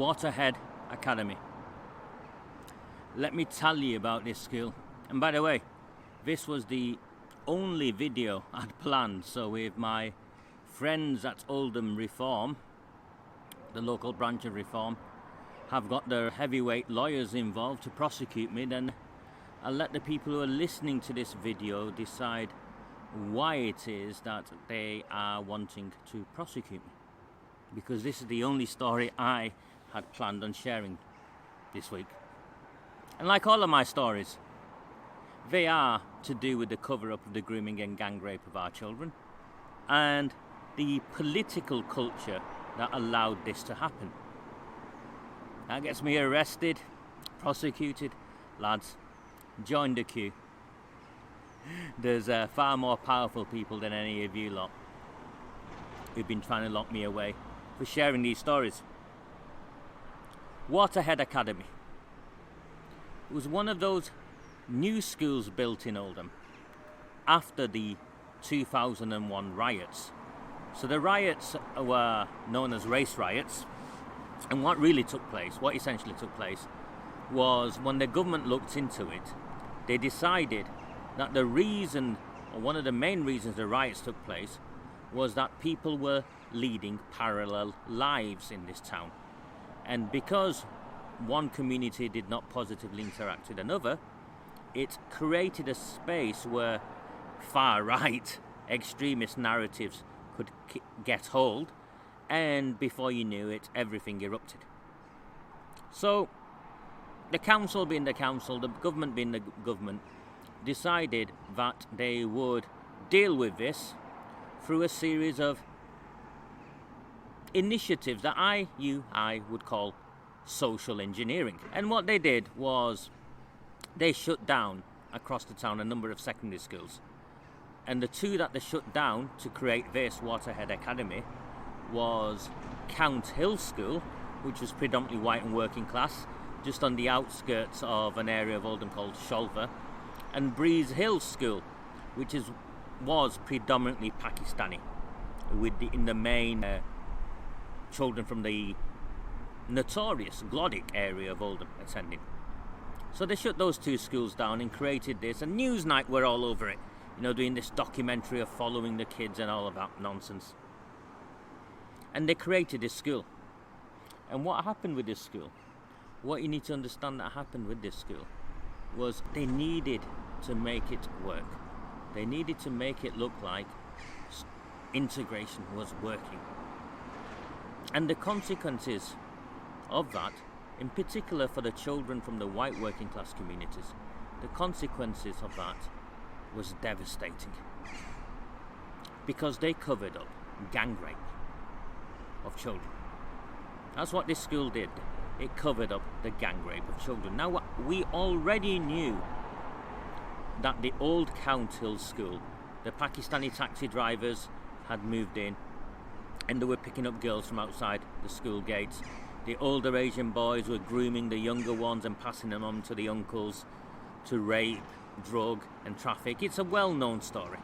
Waterhead Academy. Let me tell you about this school. And by the way, this was the only video I'd planned. So with my friends at Oldham Reform, the local branch of Reform, have got their heavyweight lawyers involved to prosecute me, then I'll let the people who are listening to this video decide why it is that they are wanting to prosecute me. Because this is the only story I had planned on sharing this week. And like all of my stories, they are to do with the cover-up of the grooming and gang rape of our children and the political culture that allowed this to happen. That gets me arrested, prosecuted. Lads, join the queue. There's far more powerful people than any of you lot who've been trying to lock me away for sharing these stories. Waterhead Academy. It was one of those new schools built in Oldham after the 2001 riots. So the riots were known as race riots, and what essentially took place was when the government looked into it, they decided that the reason, or one of the main reasons the riots took place, was that people were leading parallel lives in this town. And because one community did not positively interact with another, it created a space where far-right extremist narratives could get hold, and before you knew it, everything erupted. So the council being the council, the government being the government, decided that they would deal with this through a series of initiatives that I would call social engineering. And what they did was they shut down across the town a number of secondary schools. And the two that they shut down to create this Waterhead Academy was Count Hill School, which was predominantly white and working class, just on the outskirts of an area of Oldham called Sholver, and Breeze Hill School, which was predominantly Pakistani, with in the main children from the notorious Glodick area of Oldham attending. So they shut those two schools down and created this, and Newsnight were all over it, doing this documentary of following the kids and all of that nonsense. And they created this school. And what happened with this school, what you need to understand that happened with this school, was they needed to make it work. They needed to make it look like integration was working. And the consequences of that, in particular for the children from the white working class communities, the consequences of that was devastating. Because they covered up gang rape of children. That's what this school did. It covered up the gang rape of children. Now, we already knew that the old Count Hill School, the Pakistani taxi drivers had moved in and they were picking up girls from outside the school gates. The older Asian boys were grooming the younger ones and passing them on to the uncles to rape, drug and traffic. It's a well-known story.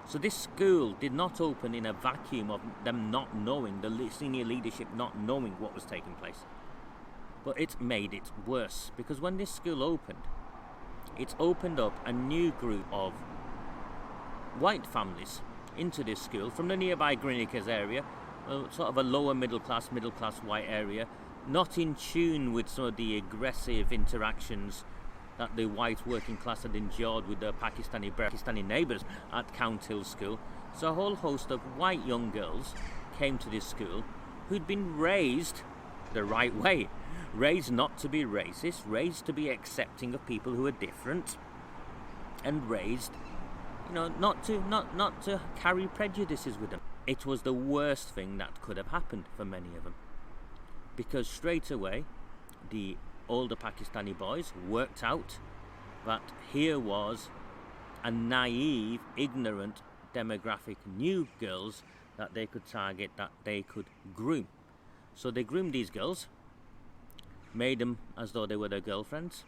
So this school did not open in a vacuum of them not knowing, the senior leadership not knowing what was taking place. But it made it worse, because when this school opened, it opened up a new group of white families into this school from the nearby Greenacres area, sort of a lower middle class white area, not in tune with some of the aggressive interactions that the white working class had endured with their Pakistani neighbours at Count Hill School. So a whole host of white young girls came to this school who'd been raised the right way. Raised not to be racist, raised to be accepting of people who are different, and raised, not to carry prejudices with them. It was the worst thing that could have happened for many of them, because straight away the older Pakistani boys worked out that here was a naive, ignorant demographic, new girls that they could target, that they could groom. So they groomed these girls, made them as though they were their girlfriends.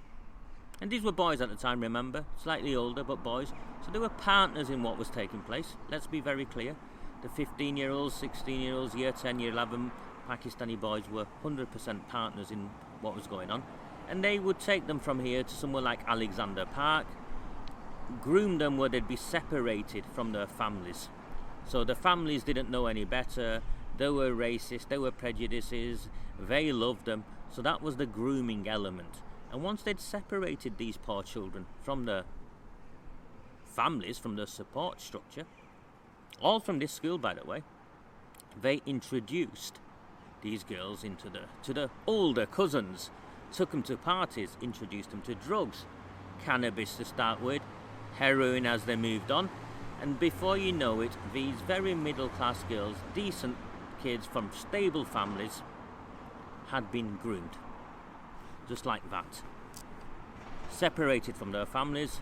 And these were boys at the time, remember, slightly older, but boys. So they were partners in what was taking place. Let's be very clear. The 15-year-olds, 16-year-olds, year 10, year 11 Pakistani boys were 100% partners in what was going on, and they would take them from here to somewhere like Alexander Park, groom them where they'd be separated from their families. So the families didn't know any better, they were racist, there were prejudices, they loved them, so that was the grooming element. And once they'd separated these poor children from their families, from their support structure, all from this school by the way, they introduced these girls to the older cousins, took them to parties, introduced them to drugs, cannabis to start with, heroin as they moved on, and before you know it, these very middle class girls, decent kids from stable families, had been groomed. Just like that. Separated from their families,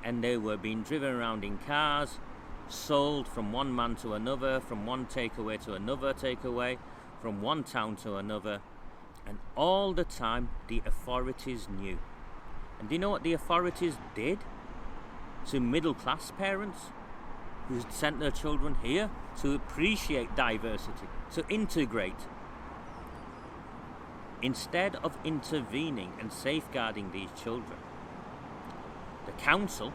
and they were being driven around in cars, sold from one man to another, from one takeaway to another takeaway, from one town to another, and all the time the authorities knew. And do you know what the authorities did to middle class parents who sent their children here? To appreciate diversity, to integrate. Instead of intervening and safeguarding these children, the council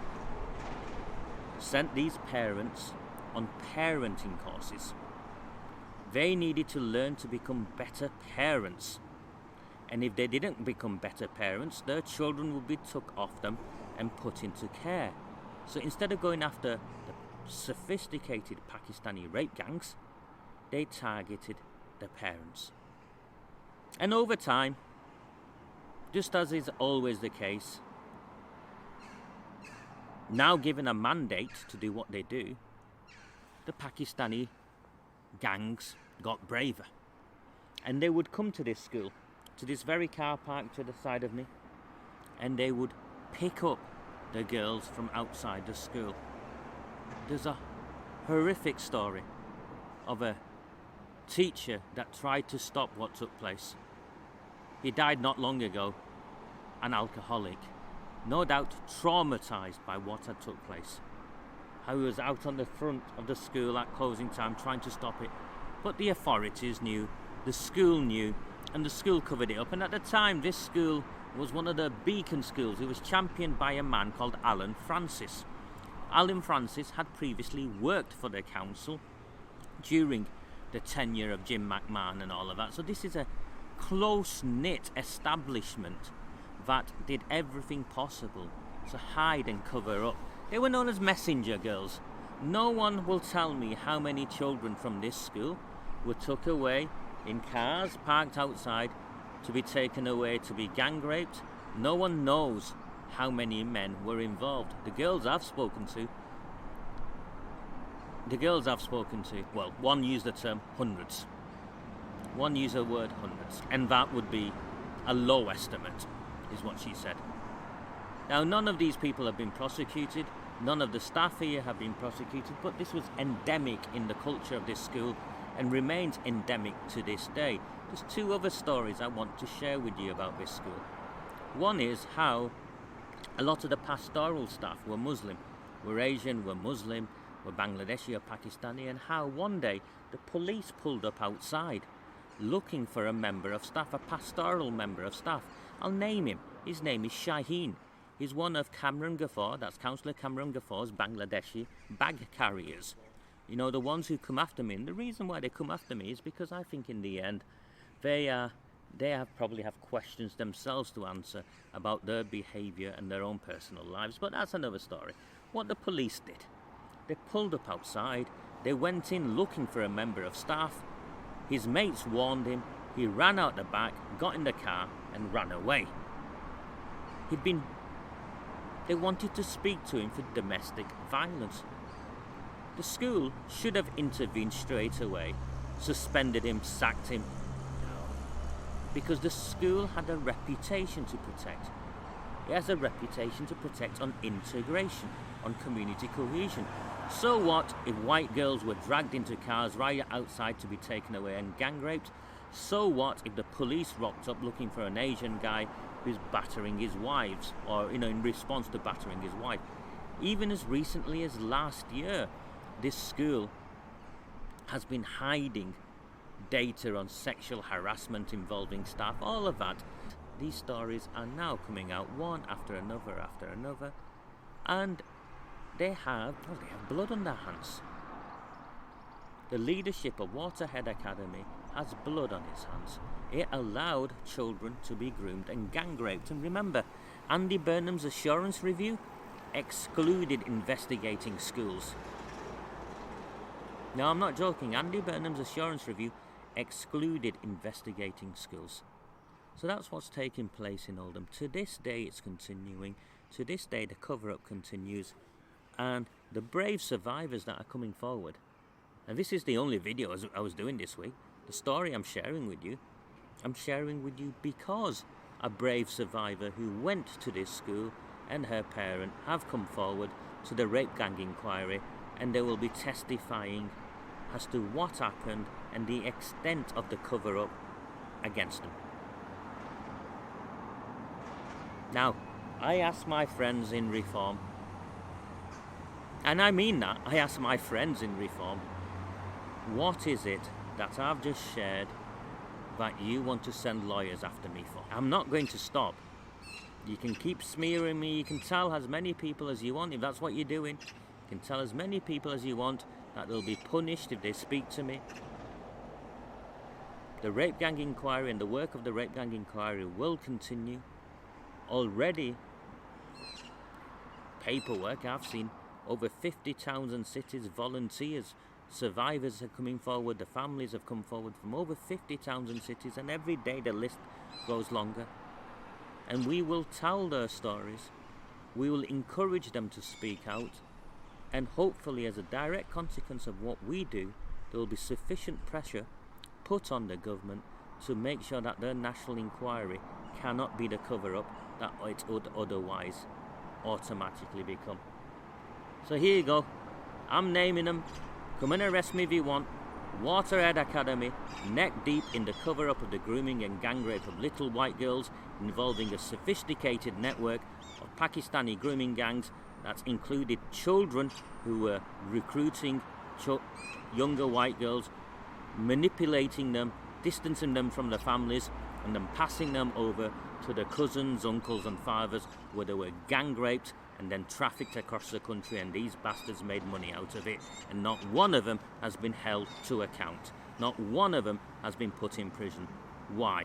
sent these parents on parenting courses. They needed to learn to become better parents. And if they didn't become better parents, their children would be took off them and put into care. So instead of going after the sophisticated Pakistani rape gangs, they targeted the parents. And over time, just as is always the case, now given a mandate to do what they do, the Pakistani gangs got braver. And they would come to this school, to this very car park to the side of me, and they would pick up the girls from outside the school. There's a horrific story of a teacher that tried to stop what took place. He died not long ago, an alcoholic, no doubt traumatized by what had took place. How he was out on the front of the school at closing time trying to stop it, but the authorities knew, the school knew, and the school covered it up. And at the time, this school was one of the beacon schools. It was championed by a man called Alan Francis. Alan Francis had previously worked for the council during the tenure of Jim McMahon and all of that. So this is a close-knit establishment that did everything possible to hide and cover up. They were known as messenger girls. No one will tell me how many children from this school were took away in cars parked outside to be taken away to be gang raped. No one knows how many men were involved. The girls I've spoken to, well, one used the term hundreds. One used the word hundreds, and that would be a low estimate, is what she said. Now, none of these people have been prosecuted, none of the staff here have been prosecuted, but this was endemic in the culture of this school and remains endemic to this day. There's two other stories I want to share with you about this school. One is how a lot of the pastoral staff were Muslim, were Asian, were Muslim, were Bangladeshi or Pakistani, and how one day the police pulled up outside looking for a member of staff, a pastoral member of staff. I'll name him. His name is Shaheen. He's one of Kamran Ghaffar, that's Councillor Kamran Ghafar's Bangladeshi bag carriers. You know, the ones who come after me. And the reason why they come after me is because I think in the end they probably have questions themselves to answer about their behaviour and their own personal lives. But that's another story. What the police did, they pulled up outside, they went in looking for a member of staff. His mates warned him, he ran out the back, got in the car and ran away. They wanted to speak to him for domestic violence. The school should have intervened straight away, suspended him, sacked him, because the school had a reputation to protect. It has a reputation to protect on integration, on community cohesion. So what if white girls were dragged into cars right outside to be taken away and gang raped? So what if the police rocked up looking for an Asian guy who's battering his wives, or in response to battering his wife? Even as recently as last year, this school has been hiding data on sexual harassment involving staff, all of that. These stories are now coming out one after another, and they have blood on their hands. The leadership of Waterhead Academy has blood on its hands. It allowed children to be groomed and gang raped. And remember, Andy Burnham's assurance review excluded investigating schools. Now, I'm not joking. Andy Burnham's assurance review excluded investigating schools. So that's what's taking place in Oldham. To this day, it's continuing. To this day, the cover-up continues. And the brave survivors that are coming forward. And this is the only video I was doing this week. The story I'm sharing with you because a brave survivor who went to this school and her parent have come forward to the rape gang inquiry, and they will be testifying as to what happened and the extent of the cover-up against them. Now, I asked my friends in Reform, and I mean that, I asked my friends in Reform, what is it that I've just shared that you want to send lawyers after me for? I'm not going to stop. You can keep smearing me, you can tell as many people as you want, if that's what you're doing. You can tell as many people as you want that they'll be punished if they speak to me. The rape gang inquiry and the work of the rape gang inquiry will continue. Already, paperwork, I've seen over 50 towns and cities, volunteers, survivors are coming forward, the families have come forward from over 50 towns and cities, and every day the list grows longer. And we will tell their stories, we will encourage them to speak out, and hopefully as a direct consequence of what we do, there will be sufficient pressure put on the government to make sure that their national inquiry cannot be the cover-up that it would otherwise automatically become. So here you go, I'm naming them. Come and arrest me if you want. Waterhead Academy, neck deep in the cover-up of the grooming and gang rape of little white girls, involving a sophisticated network of Pakistani grooming gangs that's included children who were recruiting younger white girls, manipulating them, distancing them from their families, and then passing them over to their cousins, uncles and fathers, where they were gang raped and then trafficked across the country, and these bastards made money out of it, and not one of them has been held to account. Not one of them has been put in prison. Why?